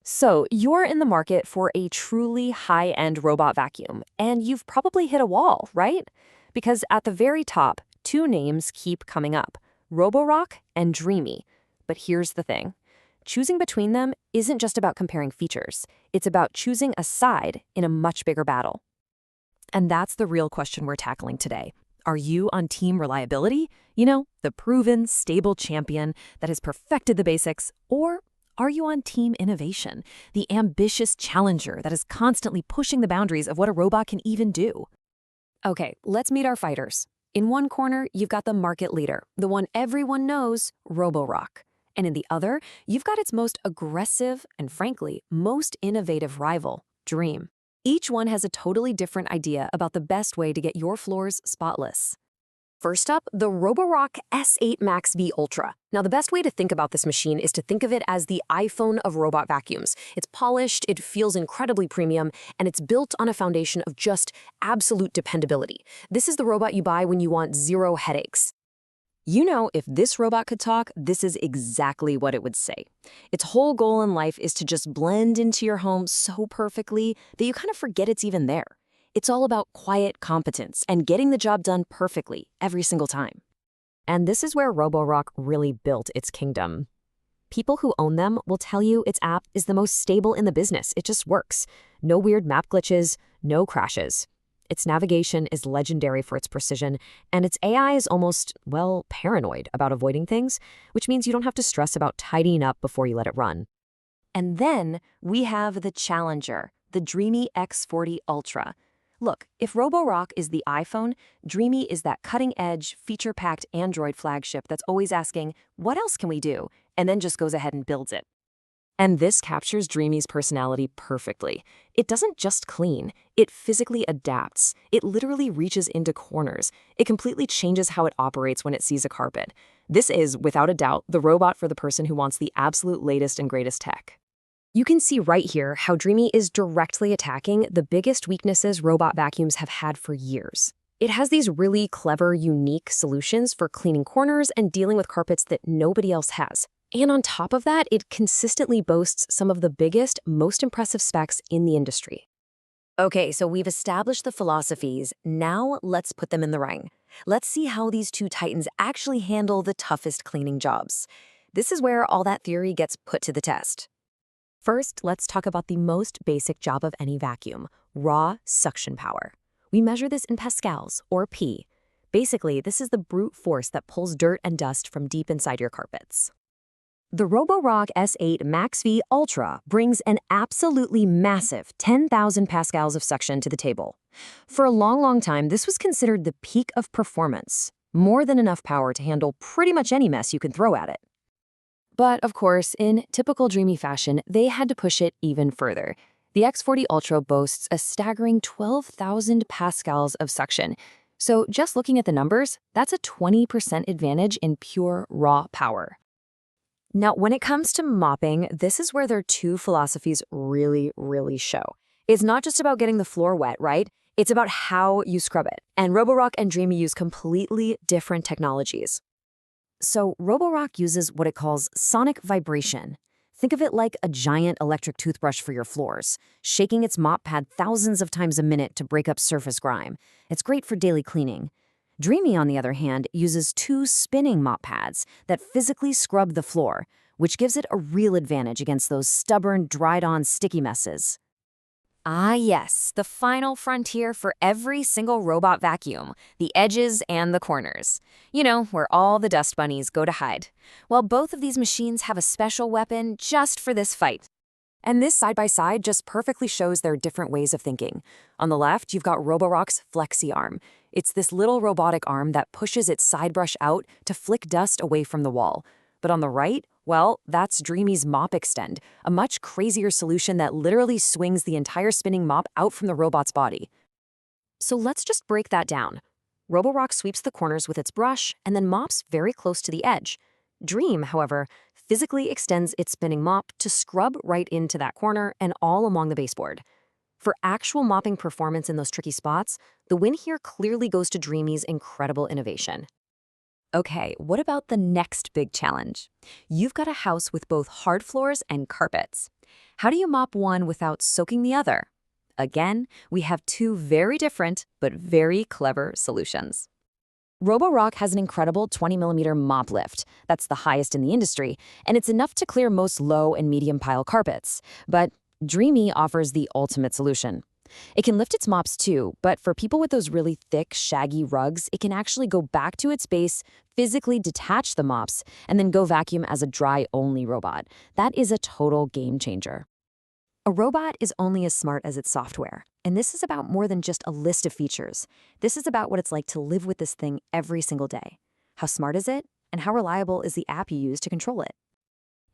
So, you're in the market for a truly high-end robot vacuum, and you've probably hit a wall, right? Because at the very top, two names keep coming up, Roborock and Dreame. But here's the thing. Choosing between them isn't just about comparing features. It's about choosing a side in a much bigger battle. And that's the real question we're tackling today. Are you on team reliability? You know, the proven, stable champion that has perfected the basics, or are you on team innovation, the ambitious challenger that is constantly pushing the boundaries of what a robot can even do? Okay, let's meet our fighters. In one corner, you've got the market leader, the one everyone knows, Roborock. And in the other, you've got its most aggressive and, frankly, most innovative rival, Dreame. Each one has a totally different idea about the best way to get your floors spotless. First up, the Roborock S8 MaxV Ultra. Now, the best way to think about this machine is to think of it as the iPhone of robot vacuums. It's polished, it feels incredibly premium, and it's built on a foundation of just absolute dependability. This is the robot you buy when you want zero headaches. You know, if this robot could talk, this is exactly what it would say. Its whole goal in life is to just blend into your home so perfectly that you kind of forget it's even there. It's all about quiet competence and getting the job done perfectly every single time. And this is where Roborock really built its kingdom. People who own them will tell you its app is the most stable in the business. It just works. No weird map glitches, no crashes. Its navigation is legendary for its precision, and its AI is almost, well, paranoid about avoiding things, which means you don't have to stress about tidying up before you let it run. And then we have the challenger, the Dreame X40 Ultra. Look, if Roborock is the iPhone, Dreame is that cutting-edge, feature-packed Android flagship that's always asking, what else can we do? And then just goes ahead and builds it. And this captures Dreame's personality perfectly. It doesn't just clean, it physically adapts. It literally reaches into corners. It completely changes how it operates when it sees a carpet. This is, without a doubt, the robot for the person who wants the absolute latest and greatest tech. You can see right here how Dreame is directly attacking the biggest weaknesses robot vacuums have had for years. It has these really clever, unique solutions for cleaning corners and dealing with carpets that nobody else has. And on top of that, it consistently boasts some of the biggest, most impressive specs in the industry. Okay, so we've established the philosophies. Now let's put them in the ring. Let's see how these two titans actually handle the toughest cleaning jobs. This is where all that theory gets put to the test. First, let's talk about the most basic job of any vacuum, raw suction power. We measure this in pascals, or P. Basically, this is the brute force that pulls dirt and dust from deep inside your carpets. The Roborock S8 MaxV Ultra brings an absolutely massive 10,000 pascals of suction to the table. For a long time, this was considered the peak of performance, more than enough power to handle pretty much any mess you can throw at it. But of course, in typical Dreame fashion, they had to push it even further. The X40 Ultra boasts a staggering 12,000 pascals of suction. So just looking at the numbers, that's a 20% advantage in pure raw power. Now, when it comes to mopping, this is where their two philosophies really show. It's not just about getting the floor wet, right? It's about how you scrub it. And Roborock and Dreame use completely different technologies. So Roborock uses what it calls sonic vibration. Think of it like a giant electric toothbrush for your floors, shaking its mop pad thousands of times a minute to break up surface grime. It's great for daily cleaning. Dreame, on the other hand, uses two spinning mop pads that physically scrub the floor, which gives it a real advantage against those stubborn, dried-on sticky messes. Ah yes, the final frontier for every single robot vacuum, the edges and the corners. You know, where all the dust bunnies go to hide. Well, both of these machines have a special weapon just for this fight. And this side-by-side just perfectly shows their different ways of thinking. On the left, you've got Roborock's Flexi Arm. It's this little robotic arm that pushes its side brush out to flick dust away from the wall. But on the right, well, that's Dreame's MopExtend, a much crazier solution that literally swings the entire spinning mop out from the robot's body. So let's just break that down. Roborock sweeps the corners with its brush and then mops very close to the edge. Dreame, however, physically extends its spinning mop to scrub right into that corner and all along the baseboard. For actual mopping performance in those tricky spots, the win here clearly goes to Dreame's incredible innovation. Okay, what about the next big challenge? You've got a house with both hard floors and carpets. How do you mop one without soaking the other? Again, we have two very different but very clever solutions. Roborock has an incredible 20mm mop lift. That's the highest in the industry, and it's enough to clear most low and medium pile carpets. But Dreame offers the ultimate solution. It can lift its mops too, but for people with those really thick, shaggy rugs, it can actually go back to its base, physically detach the mops, and then go vacuum as a dry-only robot. That is a total game changer. A robot is only as smart as its software, and this is about more than just a list of features. This is about what it's like to live with this thing every single day. How smart is it, and how reliable is the app you use to control it?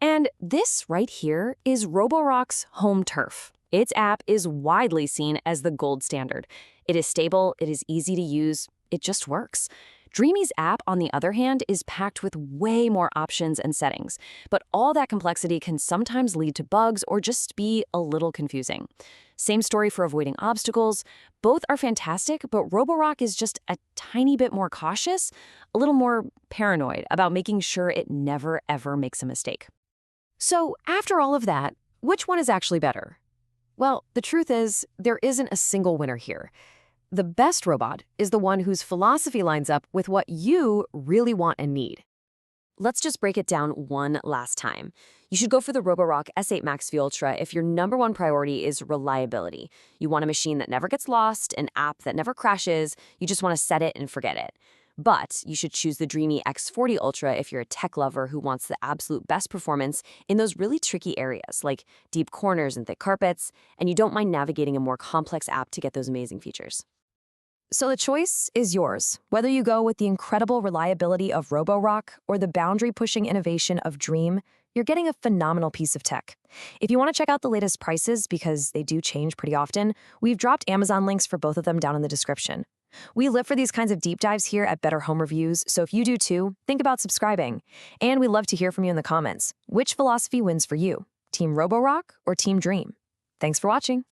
And this right here is Roborock's home turf. Its app is widely seen as the gold standard. It is stable, it is easy to use, it just works. Dreame's app, on the other hand, is packed with way more options and settings, but all that complexity can sometimes lead to bugs or just be a little confusing. Same story for avoiding obstacles. Both are fantastic, but Roborock is just a tiny bit more cautious, a little more paranoid about making sure it never ever makes a mistake. So after all of that, which one is actually better? Well, the truth is, there isn't a single winner here. The best robot is the one whose philosophy lines up with what you really want and need. Let's just break it down one last time. You should go for the Roborock S8 MaxV Ultra if your #1 priority is reliability. You want a machine that never gets lost, an app that never crashes, you just want to set it and forget it. But you should choose the Dreame X40 Ultra if you're a tech lover who wants the absolute best performance in those really tricky areas, like deep corners and thick carpets, and you don't mind navigating a more complex app to get those amazing features. So the choice is yours, whether you go with the incredible reliability of Roborock or the boundary-pushing innovation of Dreame. You're getting a phenomenal piece of tech. If you want to check out the latest prices, because they do change pretty often, we've dropped Amazon links for both of them down in the description. We live for these kinds of deep dives here at Better Home Reviews, so if you do too, think about subscribing. And we love to hear from you in the comments. Which philosophy wins for you? Team Roborock or Team Dreame? Thanks for watching.